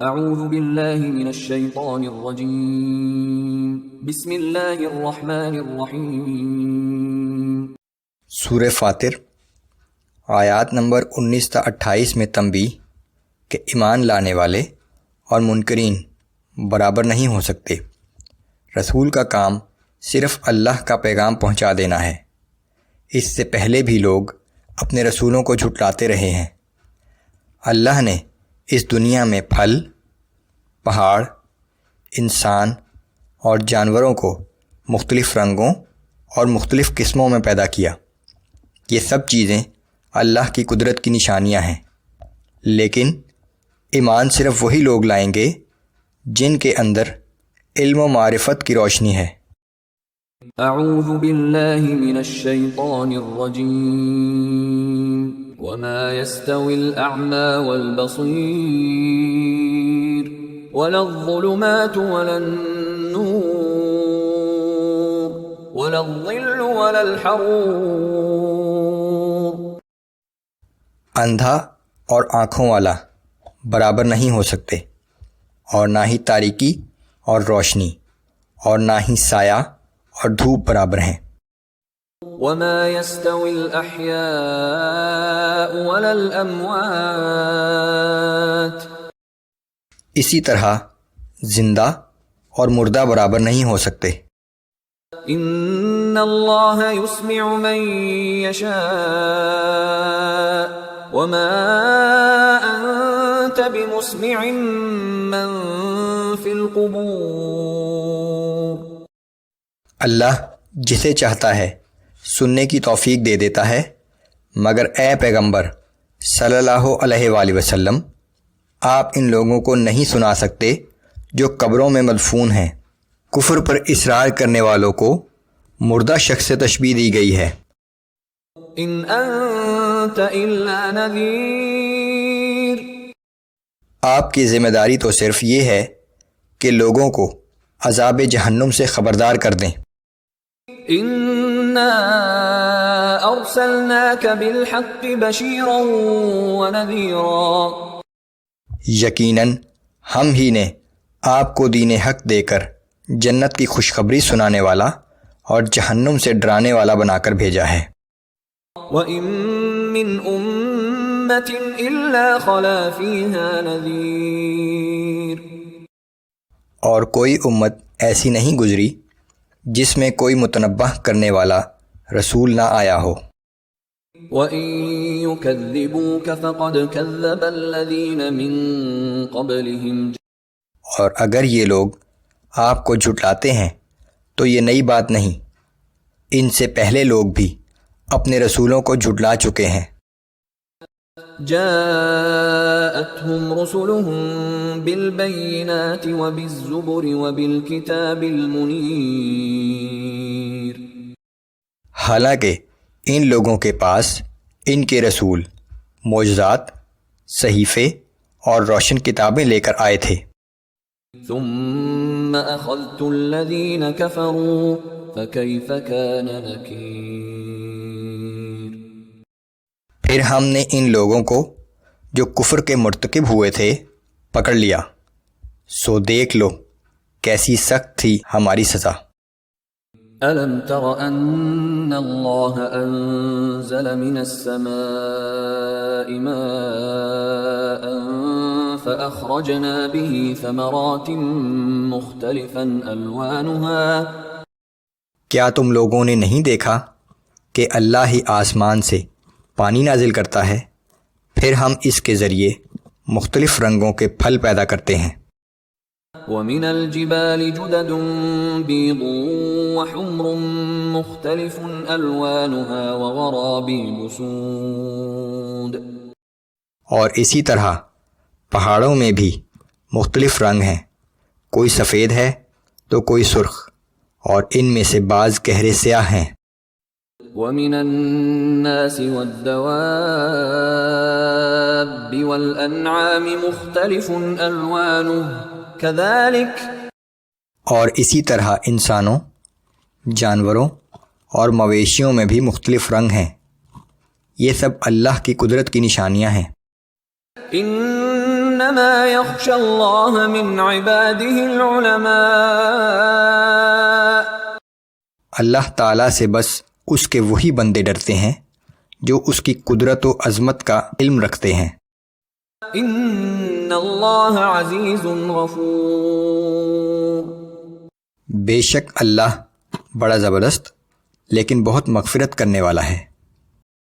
اعوذ باللہ من الشیطان الرجیم بسم اللہ الرحمن الرحیم۔ سورہ فاطر آیات نمبر 19 تا 28 میں تنبیہ کہ ایمان لانے والے اور منکرین برابر نہیں ہو سکتے۔ رسول کا کام صرف اللہ کا پیغام پہنچا دینا ہے۔ اس سے پہلے بھی لوگ اپنے رسولوں کو جھٹلاتے رہے ہیں۔ اللہ نے اس دنیا میں پھل، پہاڑ، انسان اور جانوروں کو مختلف رنگوں اور مختلف قسموں میں پیدا کیا۔ یہ سب چیزیں اللہ کی قدرت کی نشانیاں ہیں، لیکن ایمان صرف وہی لوگ لائیں گے جن کے اندر علم و معرفت کی روشنی ہے۔ اعوذ باللہ من الشیطان الرجیم وما يستوي الاعمى والبصیر ولا الظلمات ولا النور ولا الظل ولا الحرور۔ اندھا اور آنکھوں والا برابر نہیں ہو سکتے، اور نہ ہی تاریکی اور روشنی، اور نہ ہی سایہ اور دھوپ برابر ہیں۔ وما يستوي الاحياء ولا الاموات۔ اسی طرح زندہ اور مردہ برابر نہیں ہو سکتے۔ ان اللہ يسمع من يشاء وما انت بمسمع من في القبور۔ اللہ جسے چاہتا ہے سننے کی توفیق دے دیتا ہے، مگر اے پیغمبر صلی اللہ علیہ وآلہ وسلم، آپ ان لوگوں کو نہیں سنا سکتے جو قبروں میں مدفون ہیں۔ کفر پر اصرار کرنے والوں کو مردہ شخص سے تشبیہ دی گئی ہے۔ ان انت الا نذیر۔ آپ کی ذمہ داری تو صرف یہ ہے کہ لوگوں کو عذاب جہنم سے خبردار کر دیں۔ انا ارسلناک بالحق بشیرا ونذیرا۔ یقیناً ہم ہی نے آپ کو دین حق دے کر جنت کی خوشخبری سنانے والا اور جہنم سے ڈرانے والا بنا کر بھیجا ہے۔ وَإِن مِّنْ أُمَّةٍ إِلَّا خَلَا فِيهَا نَذِيرٌ۔ اور کوئی امت ایسی نہیں گزری جس میں کوئی متنبہ کرنے والا رسول نہ آیا ہو۔ وَإِن يُكَذِّبُوكَ فَقَدْ كَذَّبَ الَّذِينَ مِن قَبْلِهِمْ۔ اور اگر یہ لوگ آپ کو جھٹلاتے ہیں تو یہ نئی بات نہیں، ان سے پہلے لوگ بھی اپنے رسولوں کو جھٹلا چکے ہیں۔ جاءتهم رسلهم بالبينات وبالزبر وبالكتاب المنير۔ حالانکہ ان لوگوں کے پاس ان کے رسول معجزات، صحیفے اور روشن کتابیں لے کر آئے تھے۔ ثم اخذت الذين كفروا فكيف كان نكير۔ پھر ہم نے ان لوگوں کو جو کفر کے مرتکب ہوئے تھے پکڑ لیا، سو دیکھ لو کیسی سخت تھی ہماری سزا۔ أَلَمْ تَرَ أَنَّ اللَّهَ أَنزَلَ مِنَ السَّمَاءِ مَاءً فَأَخْرَجْنَا بِهِ ثَمَرَاتٍ مُخْتَلِفًا أَلْوَانُهَا۔ کیا تم لوگوں نے نہیں دیکھا کہ اللہ ہی آسمان سے پانی نازل کرتا ہے، پھر ہم اس کے ذریعے مختلف رنگوں کے پھل پیدا کرتے ہیں۔ وَمِنَ الْجِبَالِ جُدَدٌ بِيضٌ وَحُمْرٌ مُخْتَلِفٌ أَلْوَانُهَا وَغَرَابِيبُ سُودٌ۔ اور اسی طرح پہاڑوں میں بھی مختلف رنگ ہیں، کوئی سفید ہے تو کوئی سرخ، اور ان میں سے بعض گہرے سیاہ ہیں۔ وَمِنَ النَّاسِ وَالدَّوَابِّ وَالْأَنْعَامِ مُخْتَلِفٌ أَلْوَانُهُ كَذَلِكَ۔ اور اسی طرح انسانوں، جانوروں اور مویشیوں میں بھی مختلف رنگ ہیں۔ یہ سب اللہ کی قدرت کی نشانیاں ہیں۔ إِنَّ إنما يخشى الله من عباده العلماء. اللہ تعالیٰ سے بس اس کے وہی بندے ڈرتے ہیں جو اس کی قدرت و عظمت کا علم رکھتے ہیں. ان اللہ عزیز غفور. بے شک اللہ بڑا زبردست لیکن بہت مغفرت کرنے والا ہے.